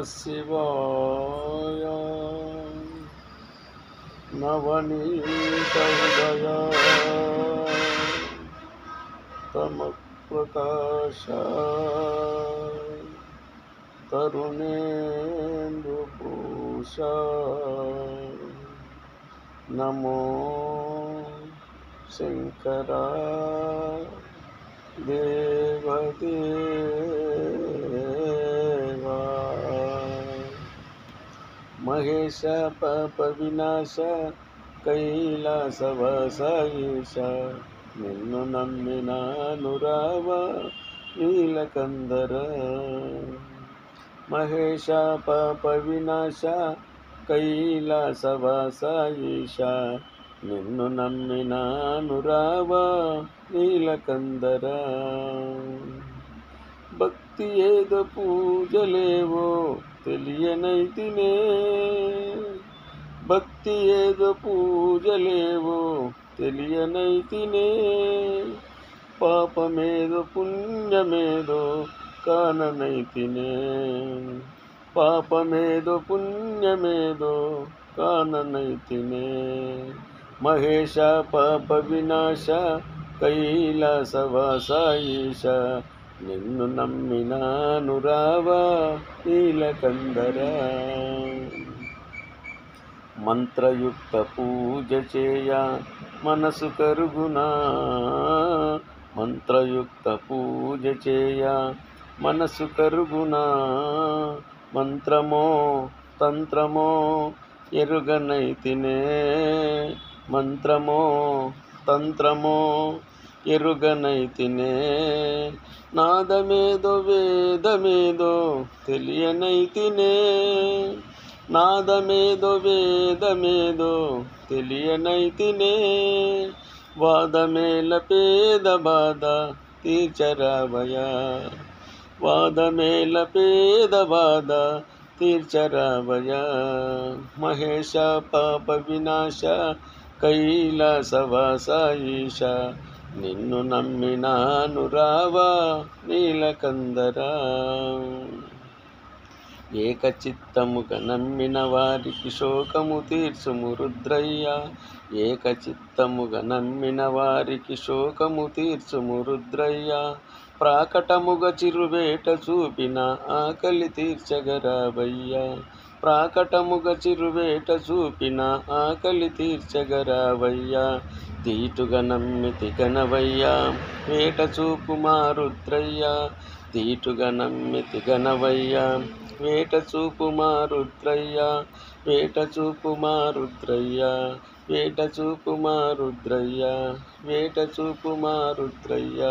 शिवाय। नवनीत हृदय तमप्रकाश तरुणेन्दुभूषा। नमो शंकरा देवदेवा। महेश पाप विनाश कैलासवास ఈశ। నిన్ను నమ్మినాను రావ నీలకందర। మహేశ పాప వినాశ కైలాసవాస ఈశ। నిన్ను నమ్మినాను రావ నీలకందర। భక్తి ఏదో పూజలేవో తెలియనైతినే। భక్తి ఏదో పూజలేవో తెలియనైతినే। పాపమేదో పుణ్యమేదో కాననైతినే। పాపమేదో పుణ్యమేదో కాననైతినే। మహేశ పాప వినాశ కైలాసవాస ఈశ। నిన్ను నమ్మినాను రావ నీలకందర। మంత్రయుక్త పూజ చేయ మనసు కరుగునా। మంత్రయుక్త పూజ చేయ మనసు కరుగునా। మంత్రమో తంత్రమో ఎరుగనైతినే। మంత్రమో తంత్రమో ఎరుగనైతినే। నాదమేదో వేదమేదో తెలియనైతినే। నాదమేదో వేదమేదో తెలియనైతినే। వాదమేల పేద బాధ తీర్చరావయా। వాదమేల పేద బాధ తీర్చరావయా। మహేశ పాప వినాశ కైలాసవాస ఈశ। నిన్ను నమ్మినాను రావ నీలకందర। ఏకచిత్తముగా నమ్మిన వారికి శోకము తీర్చుము రుద్రయ్య। ఏకచిత్తముగా నమ్మిన వారికి శోకము తీర్చుము రుద్రయ్య। ప్రాకటముగా చిరువేట చూపిన ఆకలి తీర్చగరావయ్యా। ప్రాకటముగా చిరువేట చూపిన ఆకలి తీర్చగరావయ్యా। దీటుగా నమ్మితి గణవయ్యా వేట చూపుమా రుద్రయ్య। దీటుగా నమ్మితి గణవయ్యా వేట చూపుమా రుద్రయ్య। వేట చూపుమా రుద్రయ్య వేట చూపుమా రుద్రయ్య వేట చూపుమా రుద్రయ్య।